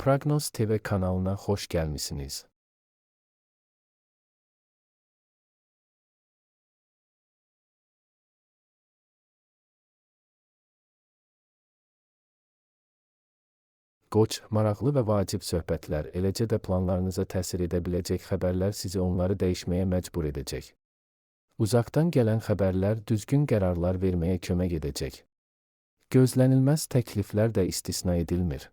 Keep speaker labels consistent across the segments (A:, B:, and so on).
A: Prognoz TV kanalına hoş gelmişsiniz. Qoç, maraqlı və vacib söhbətlər, eləcə də planlarınıza təsir edə biləcək xəbərlər sizi onları dəyişməyə məcbur edəcək. Uzaqdan gələn xəbərlər düzgün qərarlar verməyə kömək edəcək. Gözlənilməz təkliflər də istisna edilmir.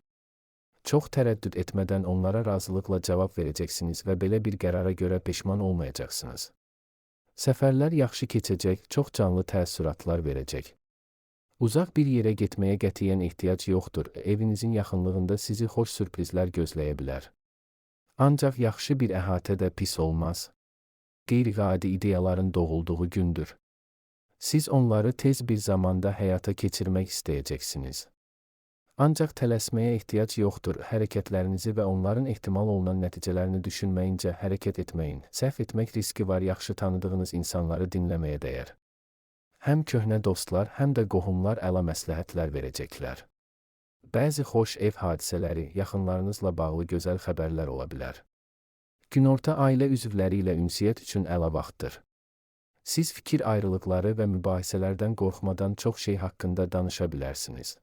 A: Çox tərəddüd etmədən onlara razılıqla cavab verəcəksiniz və belə bir qərara görə peşman olmayacaqsınız. Səfərlər yaxşı keçəcək, çox canlı təəssüratlar verəcək. Uzaq bir yerə getməyə qətiyyən ehtiyac yoxdur, evinizin yaxınlığında sizi xoş sürprizlər gözləyə bilər. Ancaq yaxşı bir əhatə də pis olmaz. Qeyri-adi ideyaların doğulduğu gündür. Siz onları tez bir zamanda həyata keçirmək istəyəcəksiniz. Ancaq tələsməyə ehtiyac yoxdur, hərəkətlərinizi və onların ehtimal olunan nəticələrini düşünməyincə hərəkət etməyin. Səhv etmək riski var, yaxşı tanıdığınız insanları dinləməyə dəyər. Həm köhnə dostlar, həm də qohumlar əla məsləhətlər verəcəklər. Bəzi xoş ev hadisələri, yaxınlarınızla bağlı gözəl xəbərlər ola bilər. Günorta ailə üzvləri ilə ünsiyyət üçün əla vaxtdır. Siz fikir ayrılıqları və mübahisələrdən qorxmadan çox şey haqqında danışa bilərsiniz.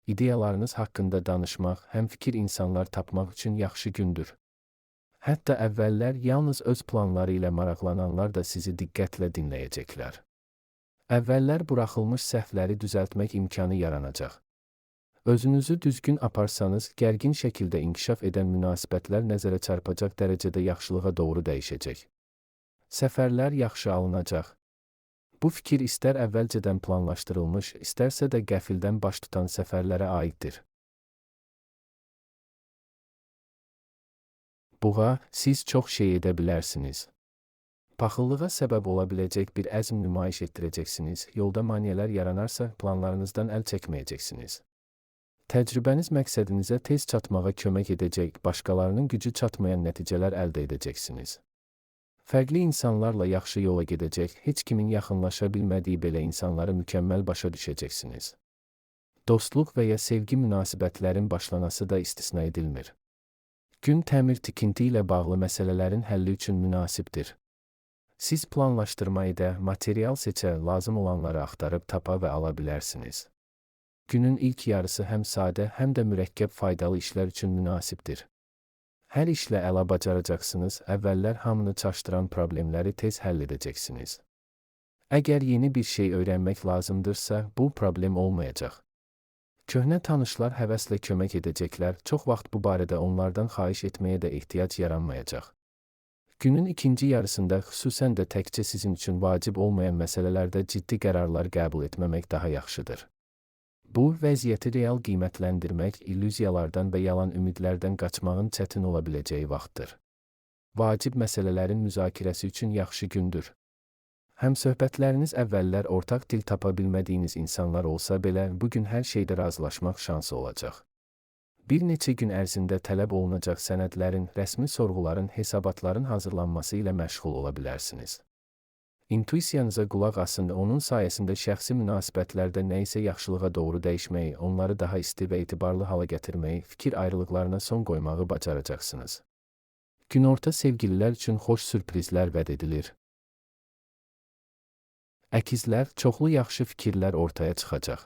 A: İdeyalarınız haqqında danışmaq, həm fikir insanlar tapmaq üçün yaxşı gündür. Hətta əvvəllər yalnız öz planları ilə maraqlananlar da sizi diqqətlə dinləyəcəklər. Əvvəllər buraxılmış səhvləri düzəltmək imkanı yaranacaq. Özünüzü düzgün aparsanız, gərgin şəkildə inkişaf edən münasibətlər nəzərə çarpacaq dərəcədə yaxşılığa doğru dəyişəcək. Səfərlər yaxşı alınacaq. Bu fikir istər əvvəlcədən planlaşdırılmış, istərsə də qəfildən baş tutan səfərlərə aiddir. Buğa, siz çox şey edə bilərsiniz. Paxıllığa səbəb ola biləcək bir əzm nümayiş etdirəcəksiniz, yolda maneələr yaranarsa planlarınızdan əl çəkməyəcəksiniz. Təcrübəniz məqsədinizə tez çatmağa kömək edəcək, başqalarının gücü çatmayan nəticələr əldə edəcəksiniz. Fərqli insanlarla yaxşı yola gedəcək, heç kimin yaxınlaşa bilmədiyi belə insanları mükəmməl başa düşəcəksiniz. Dostluq və ya sevgi münasibətlərin başlanası da istisna edilmir. Gün təmir-tikinti ilə bağlı məsələlərin həlli üçün münasibdir. Siz planlaşdırma edə, material seçə, lazım olanları axtarıb tapa və ala bilərsiniz. Günün ilk yarısı həm sadə, həm də mürəkkəb faydalı işlər üçün münasibdir. Hər işlə əla bacaracaqsınız, əvvəllər hamını çaşdıran problemləri tez həll edəcəksiniz. Əgər yeni bir şey öyrənmək lazımdırsa, bu problem olmayacaq. Köhnə tanışlar həvəslə kömək edəcəklər, çox vaxt bu barədə onlardan xahiş etməyə də ehtiyac yaranmayacaq. Günün ikinci yarısında xüsusən də təkcə sizin üçün vacib olmayan məsələlərdə ciddi qərarlar qəbul etməmək daha yaxşıdır. Bu, vəziyyəti real qiymətləndirmək, illüziyalardan və yalan ümidlərdən qaçmağın çətin ola biləcəyi vaxtdır. Vacib məsələlərin müzakirəsi üçün yaxşı gündür. Həmsöhbətləriniz əvvəllər ortaq dil tapa bilmədiyiniz insanlar olsa belə, bugün hər şeydə razılaşmaq şansı olacaq. Bir neçə gün ərzində tələb olunacaq sənədlərin, rəsmi sorğuların, hesabatların hazırlanması ilə məşğul ola bilərsiniz. İntuisiyanıza qulaq asın, onun sayəsində şəxsi münasibətlərdə nə isə yaxşılığa doğru dəyişməyi, onları daha isti və etibarlı hala gətirməyi, fikir ayrılıqlarına son qoymağı bacaracaqsınız. Günorta sevgililər üçün xoş sürprizlər vəd edilir. Əkizlər, çoxlu yaxşı fikirlər ortaya çıxacaq.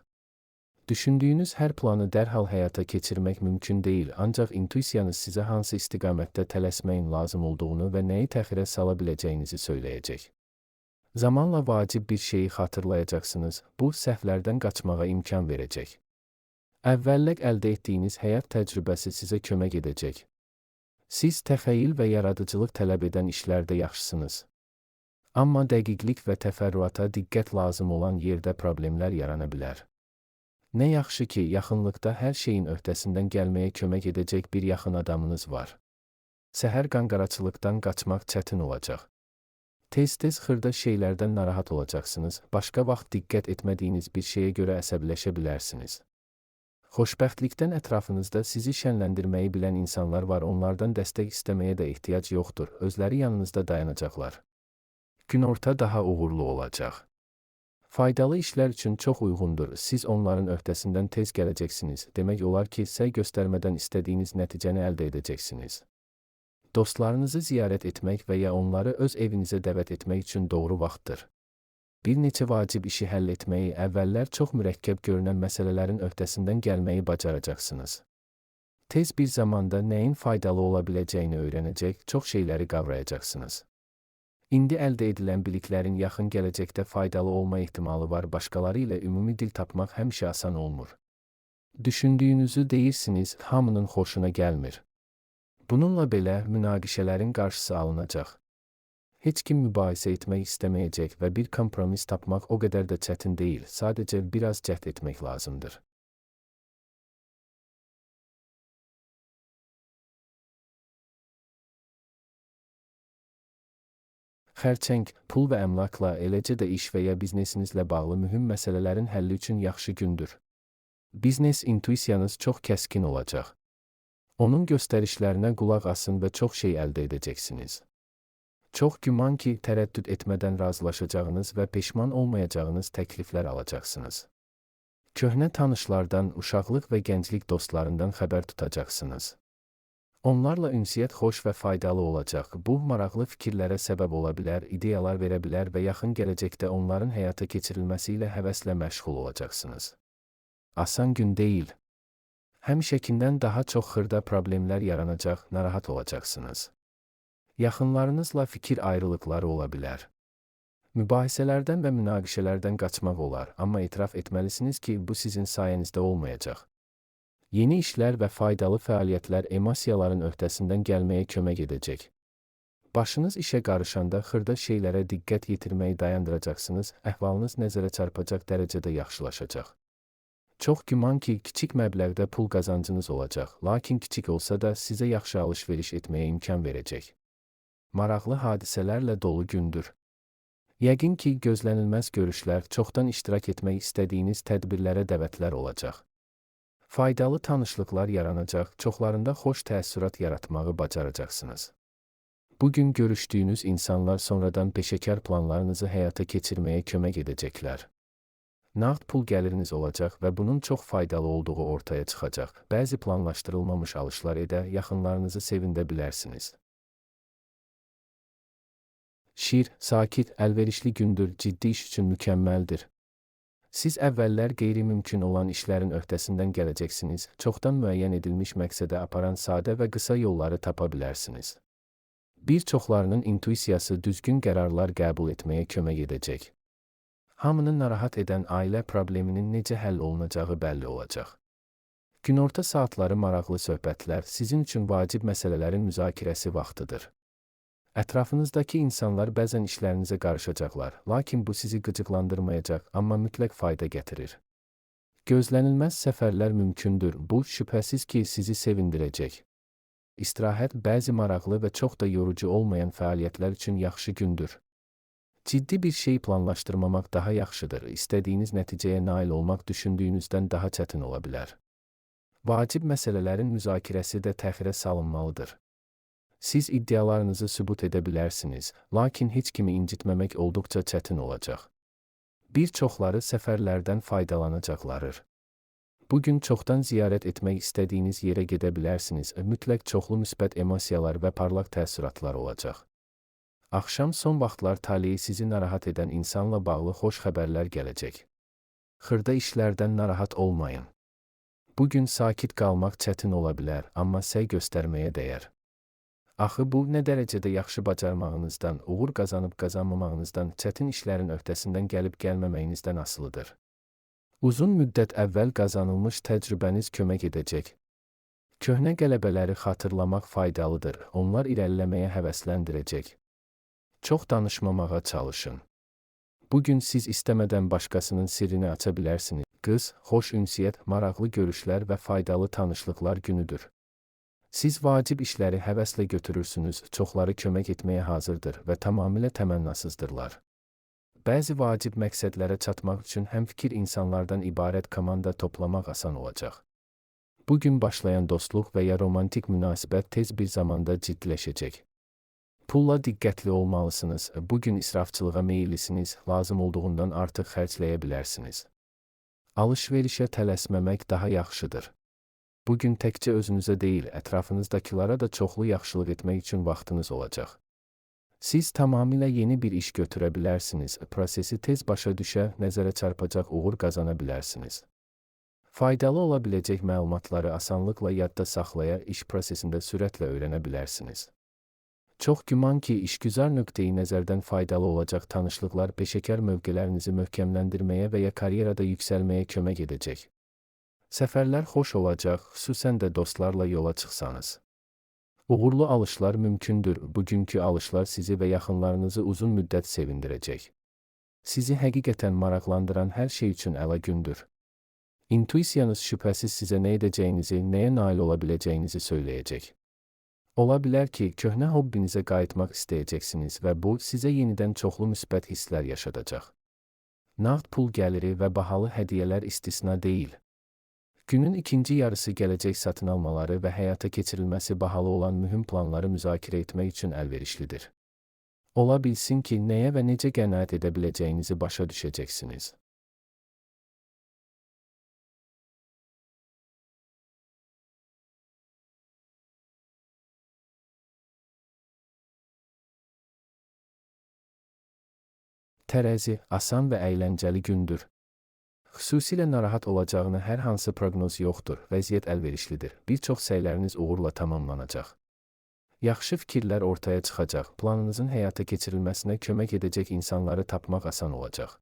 A: Düşündüyünüz hər planı dərhal həyata keçirmək mümkün deyil, ancaq intuisiyanız sizə hansı istiqamətdə tələsməyin lazım olduğunu və nəyi təxirə sala biləcəyinizi söyləyəcək. Zamanla vacib bir şeyi xatırlayacaqsınız, bu səhvlərdən qaçmağa imkan verəcək. Əvvəllər əldə etdiyiniz həyat təcrübəsi sizə kömək edəcək. Siz təxəyyül və yaradıcılıq tələb edən işlərdə yaxşısınız. Amma dəqiqlik və təfərrüata diqqət lazım olan yerdə problemlər yarana bilər. Nə yaxşı ki, yaxınlıqda hər şeyin öhdəsindən gəlməyə kömək edəcək bir yaxın adamınız var. Səhər qanqaraçılıqdan qaçmaq çətin olacaq. Tez-tez xırda şeylərdən narahat olacaqsınız, başqa vaxt diqqət etmədiyiniz bir şeyə görə əsəbləşə bilərsiniz. Xoşbəxtlikdən ətrafınızda sizi şənləndirməyi bilən insanlar var, onlardan dəstək istəməyə də ehtiyac yoxdur, özləri yanınızda dayanacaqlar. Günorta daha uğurlu olacaq. Faydalı işlər üçün çox uyğundur. Siz onların öhdəsindən tez gələcəksiniz. Demək olar ki, səy göstərmədən istədiyiniz nəticəni əldə edəcəksiniz. Dostlarınızı ziyarət etmək və ya onları öz evinizə dəvət etmək üçün doğru vaxtdır. Bir neçə vacib işi həll etməyi, əvvəllər çox mürəkkəb görünən məsələlərin öhdəsindən gəlməyi bacaracaqsınız. Tez bir zamanda nəyin faydalı ola biləcəyini öyrənəcək, çox şeyləri qavrayacaqsınız. İndi əldə edilən biliklərin yaxın gələcəkdə faydalı olma ehtimalı var. Başqaları ilə ümumi dil tapmaq həmişə asan olmur. Düşündüyünüzü deyirsiniz, hamının xoşuna gəlmir. Bununla belə münaqişələrin qarşısı alınacaq. Heç kim mübahisə etmək istəməyəcək və bir kompromis tapmaq o qədər də çətin deyil, sadəcə biraz cəhd etmək lazımdır. Xərçəng, pul və əmlakla, eləcə də iş və ya biznesinizlə bağlı mühüm məsələlərin həlli üçün yaxşı gündür. Biznes intuisiyanız çox kəskin olacaq. Onun göstərişlərinə qulaq asın və çox şey əldə edəcəksiniz. Çox güman ki, tərəddüd etmədən razılaşacağınız və peşman olmayacağınız təkliflər alacaqsınız. Köhnə tanışlardan, uşaqlıq və gənclik dostlarından xəbər tutacaqsınız. Onlarla ünsiyyət xoş və faydalı olacaq. Bu, maraqlı fikirlərə səbəb ola bilər, ideyalar verə bilər və yaxın gələcəkdə onların həyata keçirilməsi ilə həvəslə məşğul olacaqsınız. Asan gün deyil. Həmişəkindən daha çox xırda problemlər yaranacaq, narahat olacaqsınız. Yaxınlarınızla fikir ayrılıqları ola bilər. Mübahisələrdən və münaqişələrdən qaçmaq olar, amma etiraf etməlisiniz ki, bu sizin sayənizdə olmayacaq. Yeni işlər və faydalı fəaliyyətlər emosiyaların öhdəsindən gəlməyə kömək edəcək. Başınız işə qarışanda xırda şeylərə diqqət yetirməyi dayandıracaqsınız, əhvalınız nəzərə çarpacaq dərəcədə yaxşılaşacaq. Çox güman ki, kiçik məbləğdə pul qazancınız olacaq, lakin kiçik olsa da sizə yaxşı alış-veriş etməyə imkan verəcək. Maraqlı hadisələrlə dolu gündür. Yəqin ki, gözlənilməz görüşlər, çoxdan iştirak etmək istədiyiniz tədbirlərə dəvətlər olacaq. Faydalı tanışlıqlar yaranacaq, çoxlarında xoş təəssürat yaratmağı bacaracaqsınız. Bugün görüşdüyünüz insanlar sonradan peşəkar planlarınızı həyata keçirməyə kömək edəcəklər. Nağd pul gəliriniz olacaq və bunun çox faydalı olduğu ortaya çıxacaq. Bəzi planlaşdırılmamış alışlar edə, yaxınlarınızı sevindirə bilərsiniz. Şir, sakit, əlverişli gündür, ciddi iş üçün mükəmməldir. Siz əvvəllər qeyri-mümkün olan işlərin öhdəsindən gələcəksiniz, çoxdan müəyyən edilmiş məqsədə aparan sadə və qısa yolları tapa bilərsiniz. Bir çoxlarının intuisiyası düzgün qərarlar qəbul etməyə kömək edəcək. Hamını narahat edən ailə probleminin necə həll olunacağı bəlli olacaq. Günorta saatları maraqlı söhbətlər, sizin üçün vacib məsələlərin müzakirəsi vaxtıdır. Ətrafınızdakı insanlar bəzən işlərinizə qarışacaqlar, lakin bu sizi qıcıqlandırmayacaq, amma mütləq fayda gətirir. Gözlənilməz səfərlər mümkündür, bu şübhəsiz ki, sizi sevindirəcək. İstirahət, bəzi maraqlı və çox da yorucu olmayan fəaliyyətlər üçün yaxşı gündür. Ciddi bir şey planlaşdırmamaq daha yaxşıdır, istədiyiniz nəticəyə nail olmaq düşündüyünüzdən daha çətin ola bilər. Vacib məsələlərin müzakirəsi də təxirə salınmalıdır. Siz iddialarınızı sübut edə bilərsiniz, lakin heç kimi incitməmək olduqca çətin olacaq. Bir çoxları səfərlərdən faydalanacaqlarır. Bugün çoxdan ziyarət etmək istədiyiniz yerə gedə bilərsiniz, mütləq çoxlu müsbət emosiyalar və parlaq təəssüratlar olacaq. Axşam son vaxtlar taleyi sizi narahat edən insanla bağlı xoş xəbərlər gələcək. Xırda işlərdən narahat olmayın. Bugün sakit qalmaq çətin ola bilər, amma səy göstərməyə dəyər. Axı bu, nə dərəcədə yaxşı bacarmağınızdan, uğur qazanıb qazanmamağınızdan, çətin işlərin öhdəsindən gəlib gəlməməyinizdən asılıdır. Uzun müddət əvvəl qazanılmış təcrübəniz kömək edəcək. Köhnə qələbələri xatırlamaq faydalıdır, onlar irəliləməyə həvəsləndirəcək. Çox danışmamağa çalışın. Bugün siz istəmədən başqasının sirrini aça bilərsiniz. Qız, xoş ünsiyyət, maraqlı görüşlər və faydalı tanışlıqlar günüdür. Siz vacib işləri həvəslə götürürsünüz, çoxları kömək etməyə hazırdır və tamamilə təmənnasızdırlar. Bəzi vacib məqsədlərə çatmaq üçün həmfikir insanlardan ibarət komanda toplamaq asan olacaq. Bugün başlayan dostluq və ya romantik münasibət tez bir zamanda ciddiləşəcək. Pulla diqqətli olmalısınız. Bugün israfçılığa meyillisiniz, lazım olduğundan artıq xərcləyə bilərsiniz. Alış-verişə tələsməmək daha yaxşıdır. Bugün təkcə özünüzə deyil, ətrafınızdakılara da çoxlu yaxşılıq etmək üçün vaxtınız olacaq. Siz tamamilə yeni bir iş götürə bilərsiniz, prosesi tez başa düşə, nəzərə çarpacaq uğur qazana bilərsiniz. Faydalı ola biləcək məlumatları asanlıqla yadda saxlaya, iş prosesində sürətlə öyrənə bilərsiniz. Çox güman ki, işgüzar nöqteyi nəzərdən faydalı olacaq tanışlıqlar peşəkar mövqelərinizi möhkəmləndirməyə və ya karyerada yüksəlməyə kömək edəcək. Səfərlər xoş olacaq, xüsusən də dostlarla yola çıxsanız. Uğurlu alışlar mümkündür. Bugünkü alışlar sizi və yaxınlarınızı uzun müddət sevindirəcək. Sizi həqiqətən maraqlandıran hər şey üçün əla gündür. İntuisiyanız şübhəsiz sizə nə edəcəyinizi, nəyə nail ola biləcəyinizi söyləyəcək. Ola bilər ki, köhnə hobbinizə qayıtmaq istəyəcəksiniz və bu, sizə yenidən çoxlu müsbət hisslər yaşadacaq. Nağd pul gəliri və bahalı hədiyyələr istisna deyil. Günün ikinci yarısı gələcək satın almaları və həyata keçirilməsi bahalı olan mühüm planları müzakirə etmək üçün əlverişlidir. Ola bilsin ki, nəyə və necə qənaət edə biləcəyinizi başa düşəcəksiniz. Tərəzi, asan və əyləncəli gündür. Xüsusilə narahat olacağını hər hansı proqnoz yoxdur, vəziyyət əlverişlidir. Bir çox səyləriniz uğurla tamamlanacaq. Yaxşı fikirlər ortaya çıxacaq, planınızın həyata keçirilməsinə kömək edəcək insanları tapmaq asan olacaq.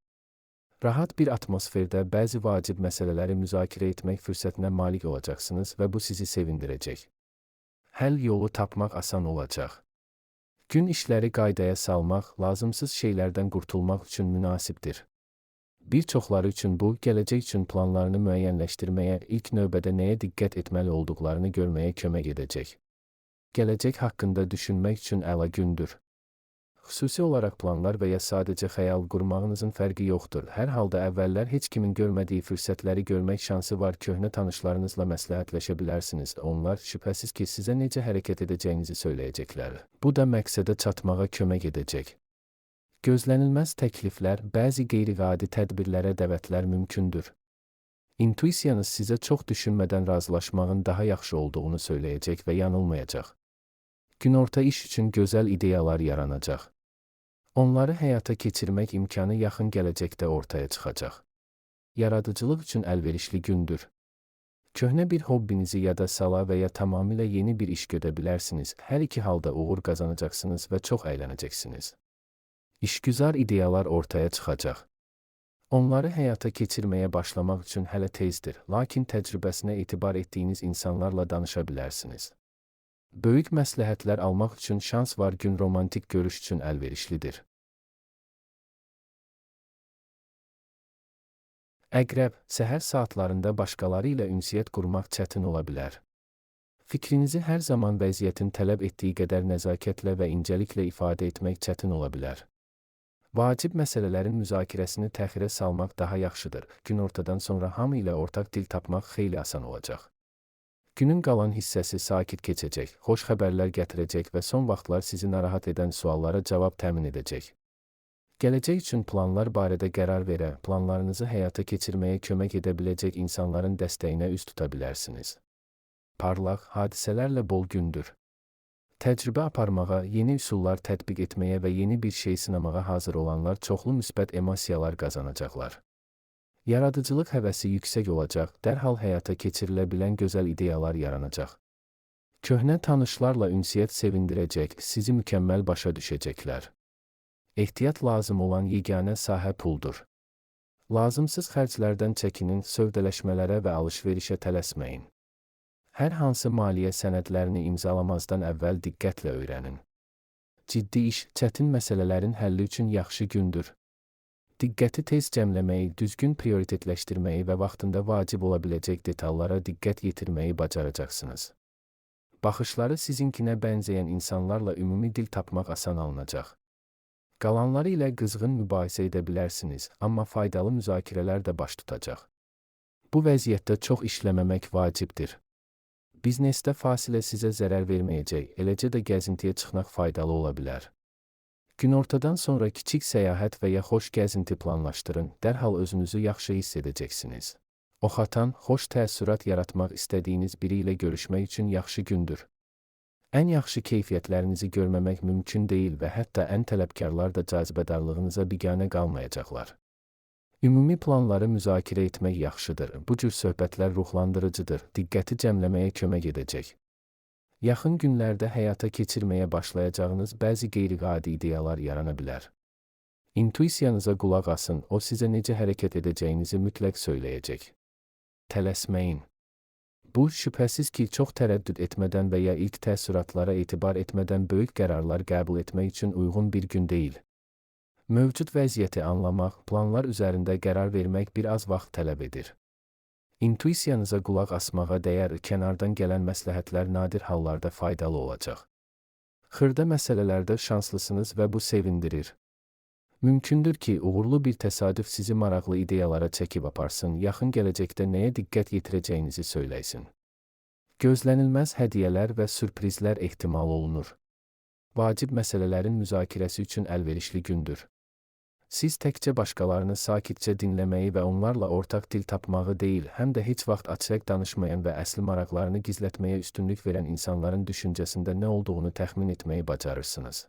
A: Rahat bir atmosferdə bəzi vacib məsələləri müzakirə etmək fürsətinə malik olacaqsınız və bu sizi sevindirəcək. Həll yolu tapmaq asan olacaq. Gün işləri qaydaya salmaq, lazımsız şeylərdən qurtulmaq üçün münasibdir. Bir çoxları üçün bu, gələcək üçün planlarını müəyyənləşdirməyə, ilk növbədə nəyə diqqət etməli olduqlarını görməyə kömək edəcək. Gələcək haqqında düşünmək üçün əla gündür. Xüsusi olaraq planlar və ya sadəcə xəyal qurmağınızın fərqi yoxdur. Hər halda əvvəllər heç kimin görmədiyi fürsətləri görmək şansı var. Köhnə tanışlarınızla məsləhətləşə bilərsiniz. Onlar şübhəsiz ki, sizə necə hərəkət edəcəyinizi söyləyəcəklər. Bu da məqsədə çatmağa kömək edəcək. Gözlənilməz təkliflər, bəzi qeyri-adi tədbirlərə dəvətlər mümkündür. İntuisiyanız sizə çox düşünmədən razılaşmağın daha yaxşı olduğunu söyləyəcək və yanılmayacaq. Günorta iş üçün gözəl ideyalar yaranacaq. Onları həyata keçirmək imkanı yaxın gələcəkdə ortaya çıxacaq. Yaradıcılıq üçün əlverişli gündür. Köhnə bir hobbinizi yada sala və ya tamamilə yeni bir iş görə bilərsiniz. Hər iki halda uğur qazanacaqsınız və çox əylənəcəksiniz. İşgüzar ideyalar ortaya çıxacaq. Onları həyata keçirməyə başlamaq üçün hələ tezdir, lakin təcrübəsinə etibar etdiyiniz insanlarla danışa bilərsiniz. Böyük məsləhətlər almaq üçün şans var. Gün romantik görüş üçün əlverişlidir. Əqrəb, səhər saatlarında başqaları ilə ünsiyyət qurmaq çətin ola bilər. Fikrinizi hər zaman vəziyyətin tələb etdiyi qədər nəzakətlə və incəliklə ifadə etmək çətin ola bilər. Vacib məsələlərin müzakirəsini təxirə salmaq daha yaxşıdır. Günortadan sonra hamı ilə ortaq dil tapmaq xeyli asan olacaq. Günün qalan hissəsi sakit keçəcək, xoş xəbərlər gətirəcək və son vaxtlar sizi narahat edən suallara cavab təmin edəcək. Gələcək üçün planlar barədə qərar verə, planlarınızı həyata keçirməyə kömək edə biləcək insanların dəstəyinə üz tuta bilərsiniz. Parlaq, hadisələrlə bol gündür. Təcrübə aparmağa, yeni üsullar tətbiq etməyə və yeni bir şey sınamağa hazır olanlar çoxlu müsbət emosiyalar qazanacaqlar. Yaradıcılıq həvəsi yüksək olacaq, dərhal həyata keçirilə bilən gözəl ideyalar yaranacaq. Köhnə tanışlarla ünsiyyət sevindirəcək, sizi mükəmməl başa düşəcəklər. Ehtiyat lazım olan yeganə sahə puldur. Lazımsız xərclərdən çəkinin, sövdələşmələrə və alış-verişə tələsməyin. Hər hansı maliyyə sənədlərini imzalamazdan əvvəl diqqətlə öyrənin. Ciddi iş, çətin məsələlərin həlli üçün yaxşı gündür. Diqqəti tez cəmləməyi, düzgün prioritetləşdirməyi və vaxtında vacib ola biləcək detallara diqqət yetirməyi bacaracaqsınız. Baxışları sizinkinə bənzəyən insanlarla ümumi dil tapmaq asan alınacaq. Qalanları ilə qızğın mübahisə edə bilərsiniz, amma faydalı müzakirələr də baş tutacaq. Bu vəziyyətdə çox işləməmək vacibdir. Biznesdə fasilə sizə zərər verməyəcək, eləcə də gəzintiyə çıxmaq faydalı ola bilər. Günortadan sonra kiçik səyahət və ya xoş gəzinti planlaşdırın, dərhal özünüzü yaxşı hiss edəcəksiniz. Oxatan, xoş təəssürat yaratmaq istədiyiniz biri ilə görüşmək üçün yaxşı gündür. Ən yaxşı keyfiyyətlərinizi görməmək mümkün deyil və hətta ən tələbkarlar da cazibədarlığınıza biganə qalmayacaqlar. Ümumi planları müzakirə etmək yaxşıdır. Bu cür söhbətlər ruhlandırıcıdır, diqqəti cəmləməyə kömək edəcək. Yaxın günlərdə həyata keçirməyə başlayacağınız bəzi qeyri-adi ideyalar yarana bilər. İntuisiyanıza qulaq asın, o sizə necə hərəkət edəcəyinizi mütləq söyləyəcək. Tələsməyin. Bu, şübhəsiz ki, çox tərəddüd etmədən və ya ilk təəssüratlara etibar etmədən böyük qərarlar qəbul etmək üçün uyğun bir gün deyil. Mövcud vəziyyəti anlamaq, planlar üzərində qərar vermək bir az vaxt tələb edir. İntuisiyanıza qulaq asmağa dəyər, kənardan gələn məsləhətlər nadir hallarda faydalı olacaq. Xırda məsələlərdə şanslısınız və bu sevindirir. Mümkündür ki, uğurlu bir təsadüf sizi maraqlı ideyalara çəkib aparsın, yaxın gələcəkdə nəyə diqqət yetirəcəyinizi söyləysin. Gözlənilməz hədiyyələr və sürprizlər ehtimal olunur. Vacib məsələlərin müzakirəsi üçün əlverişli gündür. Siz təkcə başqalarını sakitcə dinləməyi və onlarla ortaq dil tapmağı deyil, həm də heç vaxt açıq danışmayan və əsli maraqlarını gizlətməyə üstünlük verən insanların düşüncəsində nə olduğunu təxmin etməyi bacarırsınız.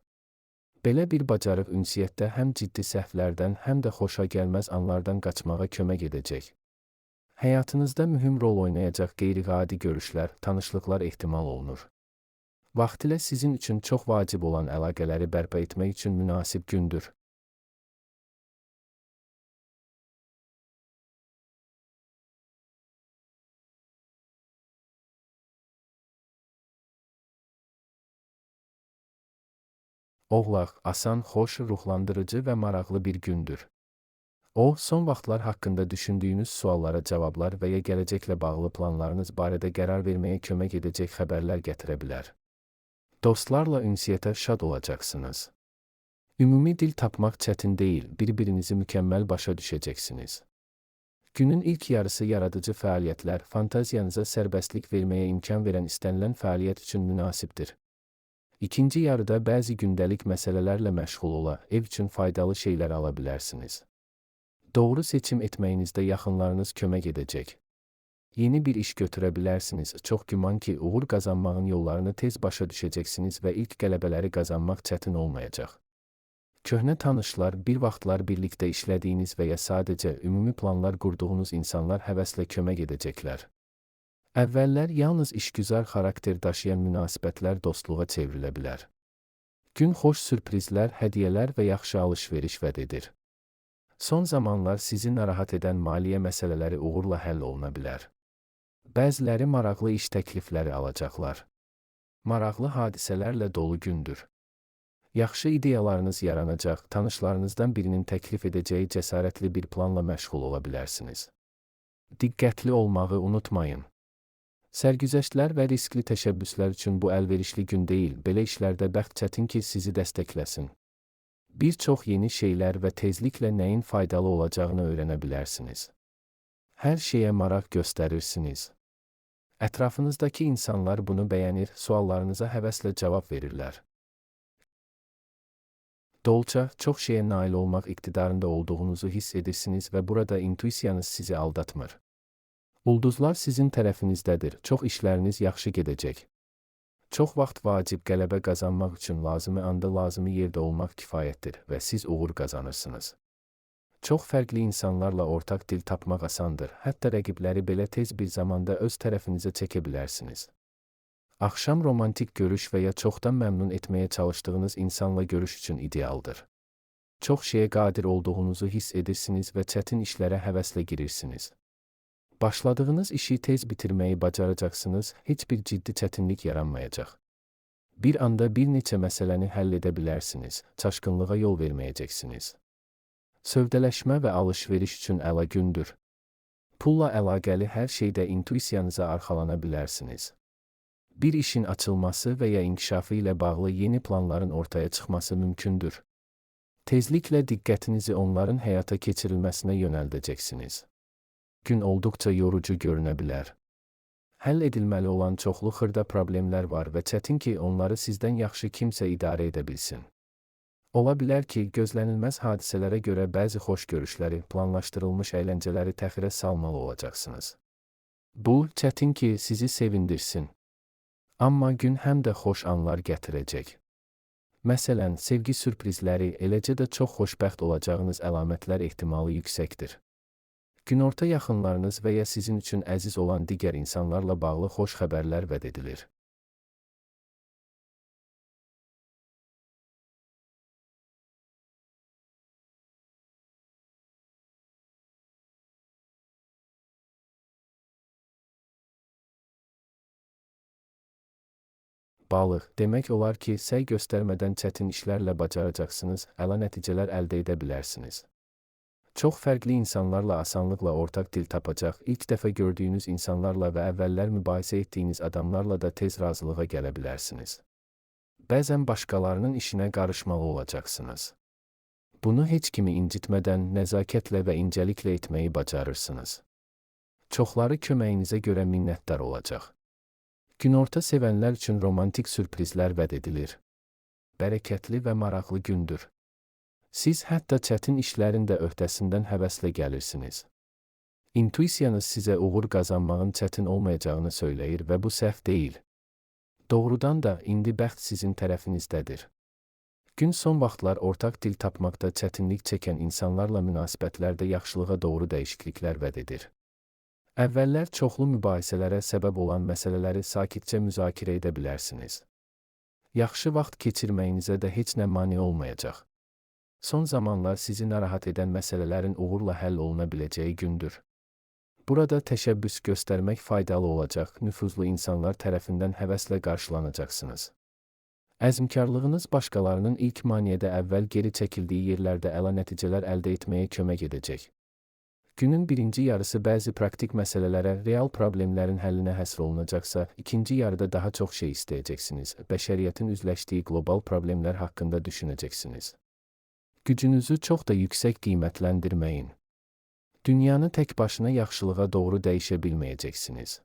A: Belə bir bacarıq ünsiyyətdə həm ciddi səhvlərdən, həm də xoşagəlməz anlardan qaçmağa kömək edəcək. Həyatınızda mühüm rol oynayacaq qeyri-adi görüşlər, tanışlıqlar ehtimal olunur. Vaxtilə sizin üçün çox vacib olan əlaqələri bərpa etmək üçün münasib gündür. Oğlaq, asan, xoş, ruhlandırıcı və maraqlı bir gündür. O, son vaxtlar haqqında düşündüyünüz suallara cavablar və ya gələcəklə bağlı planlarınız barədə qərar verməyə kömək edəcək xəbərlər gətirə bilər. Dostlarla ünsiyyətə şad olacaqsınız. Ümumi dil tapmaq çətin deyil, bir-birinizi mükəmməl başa düşəcəksiniz. Günün ilk yarısı yaradıcı fəaliyyətlər, fantaziyanıza sərbəstlik verməyə imkan verən istənilən fəaliyyət üçün münasibdir. İkinci yarıda bəzi gündəlik məsələlərlə məşğul ola, ev üçün faydalı şeylər ala bilərsiniz. Doğru seçim etməyinizdə yaxınlarınız kömək edəcək. Yeni bir iş götürə bilərsiniz, çox güman ki, uğur qazanmağın yollarını tez başa düşəcəksiniz və ilk qələbələri qazanmaq çətin olmayacaq. Köhnə tanışlar, bir vaxtlar birlikdə işlədiyiniz və ya sadəcə ümumi planlar qurduğunuz insanlar həvəslə kömək edəcəklər. Əvvəllər yalnız işgüzar xarakter daşıyan münasibətlər dostluğa çevrilə bilər. Gün xoş sürprizlər, hədiyyələr və yaxşı alış-veriş vəd edir. Son zamanlar sizi narahat edən maliyyə məsələləri uğurla həll oluna bilər. Bəziləri maraqlı iş təklifləri alacaqlar. Maraqlı hadisələrlə dolu gündür. Yaxşı ideyalarınız yaranacaq, tanışlarınızdan birinin təklif edəcəyi cəsarətli bir planla məşğul ola bilərsiniz. Diqqətli olmağı unutmayın. Sərgüzəştlər və riskli təşəbbüslər üçün bu əlverişli gün deyil, belə işlərdə bəxt çətin ki, sizi dəstəkləsin. Bir çox yeni şeylər və tezliklə nəyin faydalı olacağını öyrənə bilərsiniz. Hər şeyə maraq göstərirsiniz. Ətrafınızdakı insanlar bunu bəyənir, suallarınıza həvəslə cavab verirlər. Dolca, çox şeyə nail olmaq iqtidarında olduğunuzu hiss edirsiniz və burada intuisiyanız sizi aldatmır. Ulduzlar sizin tərəfinizdədir, çox işləriniz yaxşı gedəcək. Çox vaxt vacib qələbə qazanmaq üçün lazımi anda lazımi yerdə olmaq kifayətdir və siz uğur qazanırsınız. Çox fərqli insanlarla ortaq dil tapmaq asandır, hətta rəqibləri belə tez bir zamanda öz tərəfinizə çəkə bilərsiniz. Axşam romantik görüş və ya çoxdan məmnun etməyə çalışdığınız insanla görüş üçün idealdır. Çox şeyə qadir olduğunuzu hiss edirsiniz və çətin işlərə həvəslə girirsiniz. Başladığınız işi tez bitirməyi bacaracaqsınız, heç bir ciddi çətinlik yaranmayacaq. Bir anda bir neçə məsələni həll edə bilərsiniz, çaşqınlığa yol verməyəcəksiniz. Sövdələşmə və alış-veriş üçün əla gündür. Pulla əlaqəli hər şeydə intuisiyanıza arxalana bilərsiniz. Bir işin açılması və ya inkişafı ilə bağlı yeni planların ortaya çıxması mümkündür. Tezliklə diqqətinizi onların həyata keçirilməsinə yönəldəcəksiniz. Gün olduqca yorucu görünə bilər. Həll edilməli olan çoxlu xırda problemlər var və çətin ki, onları sizdən yaxşı kimsə idarə edə bilsin. Ola bilər ki, gözlənilməz hadisələrə görə bəzi xoş görüşləri, planlaşdırılmış əyləncələri təxirə salmalı olacaqsınız. Bu, çətin ki, sizi sevindirsin. Amma gün həm də xoş anlar gətirəcək. Məsələn, sevgi sürprizləri, eləcə də çox xoşbəxt olacağınız əlamətlər ehtimalı yüksəkdir. Günorta yaxınlarınız və ya sizin üçün əziz olan digər insanlarla bağlı xoş xəbərlər vəd edilir. Balıq, demək olar ki, səy göstərmədən çətin işlərlə bacaracaqsınız, əla nəticələr əldə edə bilərsiniz. Çox fərqli insanlarla asanlıqla ortaq dil tapacaq, ilk dəfə gördüyünüz insanlarla və əvvəllər mübahisə etdiyiniz adamlarla da tez razılığa gələ bilərsiniz. Bəzən başqalarının işinə qarışmalı olacaqsınız. Bunu heç kimi incitmədən, nəzakətlə və incəliklə etməyi bacarırsınız. Çoxları köməyinizə görə minnətdar olacaq. Günorta sevənlər üçün romantik sürprizlər vəd edilir. Bərəkətli və maraqlı gündür. Siz hətta çətin işlərin də öhdəsindən həvəslə gəlirsiniz. İntuisiyanız sizə uğur qazanmağın çətin olmayacağını söyləyir və bu səhv deyil. Doğrudan da indi bəxt sizin tərəfinizdədir. Gün son vaxtlar ortaq dil tapmaqda çətinlik çəkən insanlarla münasibətlərdə yaxşılığa doğru dəyişikliklər vəd edir. Əvvəllər çoxlu mübahisələrə səbəb olan məsələləri sakitcə müzakirə edə bilərsiniz. Yaxşı vaxt keçirməyinizə də heç nə mane olmayacaq. Son zamanlar sizi narahat edən məsələlərin uğurla həll oluna biləcəyi gündür. Burada təşəbbüs göstərmək faydalı olacaq, nüfuzlu insanlar tərəfindən həvəslə qarşılanacaqsınız. Əzmkarlığınız başqalarının ilk maneədə əvvəl geri çəkildiyi yerlərdə əla nəticələr əldə etməyə kömək edəcək. Günün birinci yarısı bəzi praktik məsələlərə, real problemlərin həllinə həsr olunacaqsa, ikinci yarıda daha çox şey istəyəcəksiniz, bəşəriyyətin üzləşdiyi qlobal problemlər haqqında düşünəcəksiniz. Gücünüzü çox da yüksək qiymətləndirməyin. Dünyanı tək başına yaxşılığa doğru dəyişə bilməyəcəksiniz.